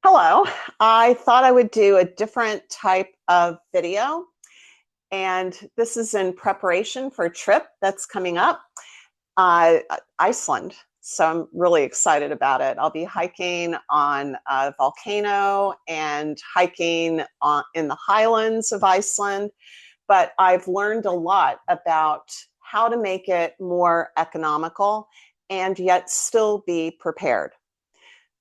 Hello, I thought I would do a different type of video, and this is in preparation for a trip that's coming up, uh, Iceland. So I'm really excited about it. I'll be hiking on a volcano and hiking in the highlands of Iceland, but I've learned a lot about how to make it more economical and yet still be prepared.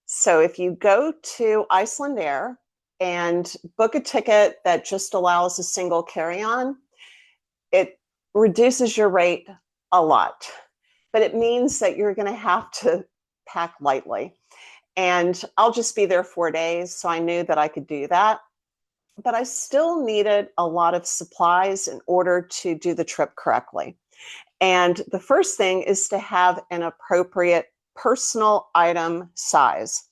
So if you go to Iceland Air and book a ticket that just allows a single carry-on, it reduces your rate a lot. But it means that you're going to have to pack lightly. And I'll just be there 4 days, so I knew that I could do that. But I still needed a lot of supplies in order to do the trip correctly. And the first thing is to have an appropriate personal item size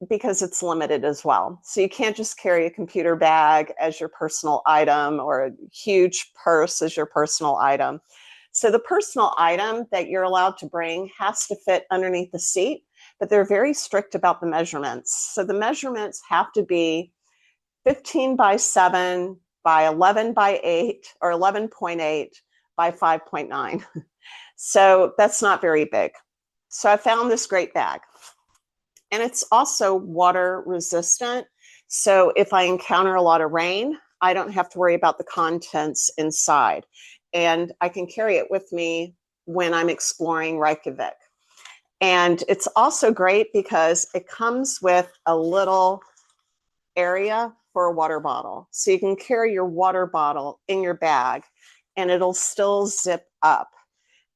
because it's limited as well. So you can't just carry a computer bag as your personal item or a huge purse as your personal item. So the personal item that you're allowed to bring has to fit underneath the seat, but they're very strict about the measurements. So the measurements have to be 15 by 7 by 11 by 8 or 11.8 by 5.9. So that's not very big. So I found this great bag. And it's also water resistant. So if I encounter a lot of rain, I don't have to worry about the contents inside. And I can carry it with me when I'm exploring Reykjavik. And it's also great because it comes with a little area for a water bottle. So you can carry your water bottle in your bag and it'll still zip up.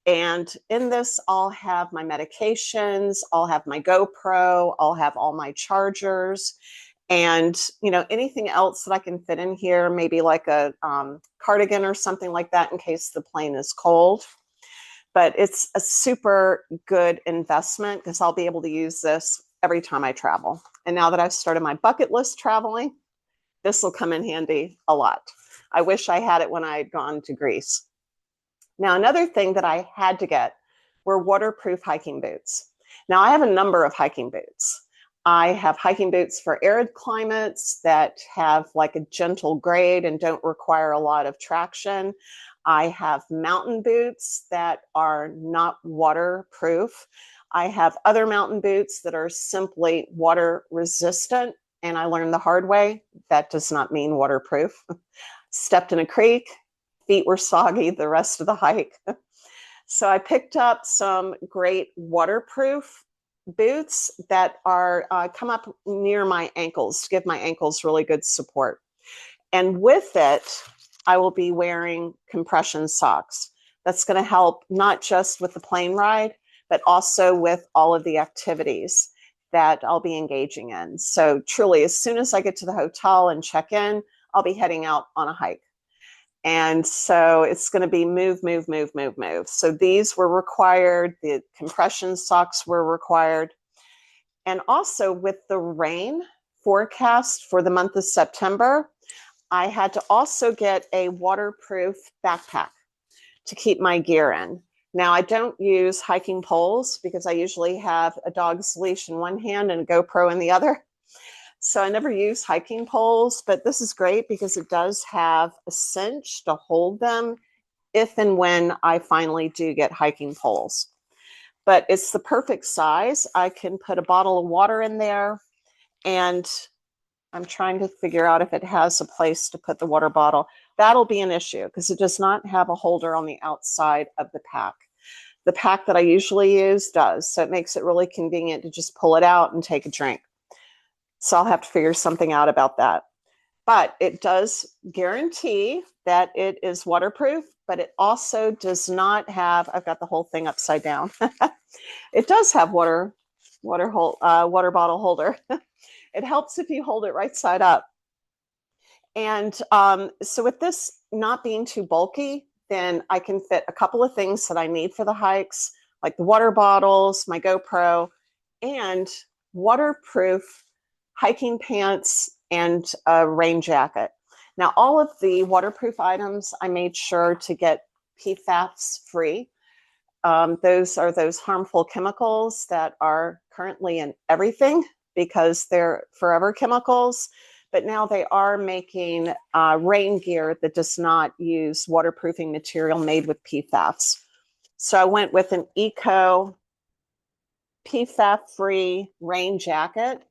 And in this, I'll have my medications, I'll have my GoPro, I'll have all my chargers, and anything else that I can fit in here, maybe like a cardigan or something like that in case the plane is cold. But it's a super good investment because I'll be able to use this every time I travel. And now that I've started my bucket list traveling, this will come in handy a lot. I wish I had it when I had gone to Greece. Now, another thing that I had to get were waterproof hiking boots. Now, I have a number of hiking boots. I have hiking boots for arid climates that have like a gentle grade and don't require a lot of traction. I have mountain boots that are not waterproof. I have other mountain boots that are simply water resistant. And I learned the hard way, that does not mean waterproof. Stepped in a creek, feet were soggy the rest of the hike. So I picked up some great waterproof boots that are come up near my ankles to give my ankles really good support. And with it, I will be wearing compression socks. That's going to help not just with the plane ride, but also with all of the activities that I'll be engaging in. So truly, as soon as I get to the hotel and check in, I'll be heading out on a hike. And so it's going to be move, move, move, move, move. So these were required. The compression socks were required. And also with the rain forecast for the month of September, I had to also get a waterproof backpack to keep my gear in. Now, I don't use hiking poles because I usually have a dog's leash in one hand and a GoPro in the other. So I never use hiking poles, but this is great because it does have a cinch to hold them if and when I finally do get hiking poles. But it's the perfect size. I can put a bottle of water in there, and I'm trying to figure out if it has a place to put the water bottle. That'll be an issue because it does not have a holder on the outside of the pack. The pack that I usually use does, so it makes it really convenient to just pull it out and take a drink. So I'll have to figure something out about that. But it does guarantee that it is waterproof, but it also does not have, I've got the whole thing upside down. It does have water bottle holder. It helps if you hold it right side up. And so with this not being too bulky, then I can fit a couple of things that I need for the hikes, like the water bottles, my GoPro, and waterproof hiking pants and a rain jacket. Now, all of the waterproof items, I made sure to get PFAS free. Those are those harmful chemicals that are currently in everything because they're forever chemicals, but now they are making rain gear that does not use waterproofing material made with PFAS. So I went with an eco PFAS-free rain jacket,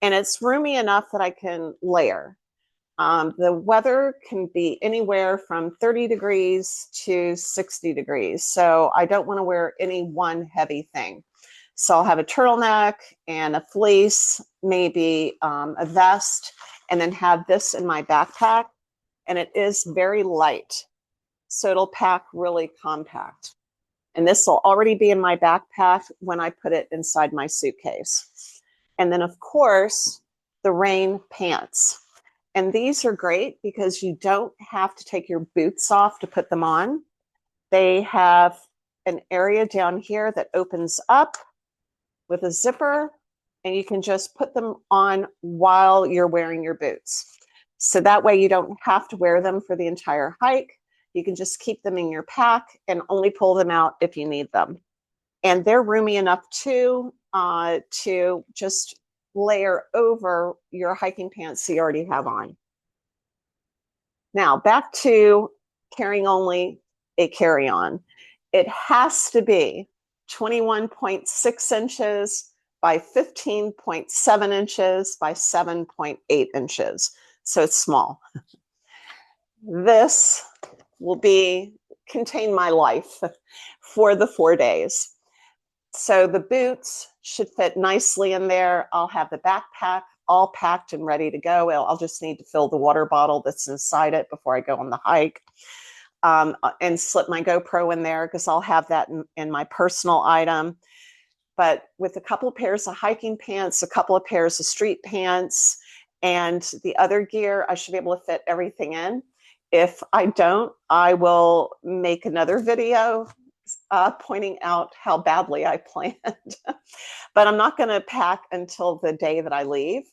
and it's roomy enough that I can layer. The weather can be anywhere from 30 degrees to 60 degrees. So I don't want to wear any one heavy thing. So I'll have a turtleneck and a fleece, maybe a vest, and then have this in my backpack. And it is very light. So it'll pack really compact. And this will already be in my backpack when I put it inside my suitcase. And then, of course, the rain pants. And these are great because you don't have to take your boots off to put them on. They have an area down here that opens up with a zipper, and you can just put them on while you're wearing your boots. So that way you don't have to wear them for the entire hike. You can just keep them in your pack and only pull them out if you need them. And they're roomy enough too to just layer over your hiking pants you already have on. Now back to carrying only a carry-on. It has to be 21.6 inches by 15.7 inches by 7.8 inches. So it's small. This will contain my life for the 4 days. So the boots should fit nicely in there. I'll have the backpack all packed and ready to go. I'll just need to fill the water bottle that's inside it before I go on the hike, and slip my GoPro in there because I'll have that in my personal item. But with a couple of pairs of hiking pants, a couple of pairs of street pants, and the other gear, I should be able to fit everything in. If I don't, I will make another video pointing out how badly I planned. But I'm not going to pack until the day that I leave.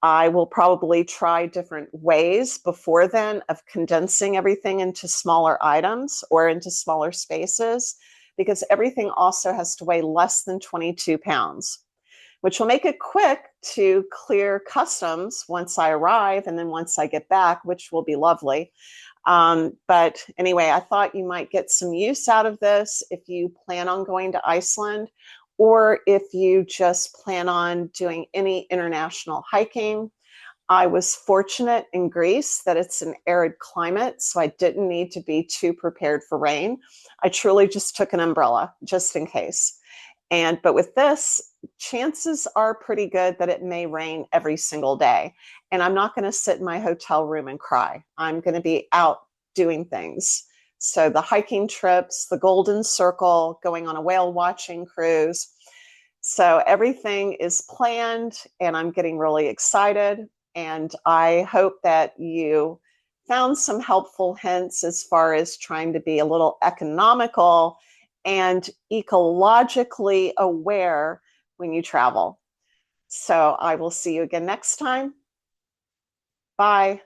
I will probably try different ways before then of condensing everything into smaller items or into smaller spaces, because everything also has to weigh less than 22 pounds, which will make it quick to clear customs once I arrive and then once I get back, which will be lovely. But anyway, I thought you might get some use out of this if you plan on going to Iceland, or if you just plan on doing any international hiking. I was fortunate in Greece that it's an arid climate, so I didn't need to be too prepared for rain. I truly just took an umbrella just in case. But with this, chances are pretty good that it may rain every single day. And I'm not going to sit in my hotel room and cry. I'm going to be out doing things. So the hiking trips, the Golden Circle, going on a whale watching cruise. So everything is planned, and I'm getting really excited. And I hope that you found some helpful hints as far as trying to be a little economical and ecologically aware when you travel. So I will see you again next time. Bye.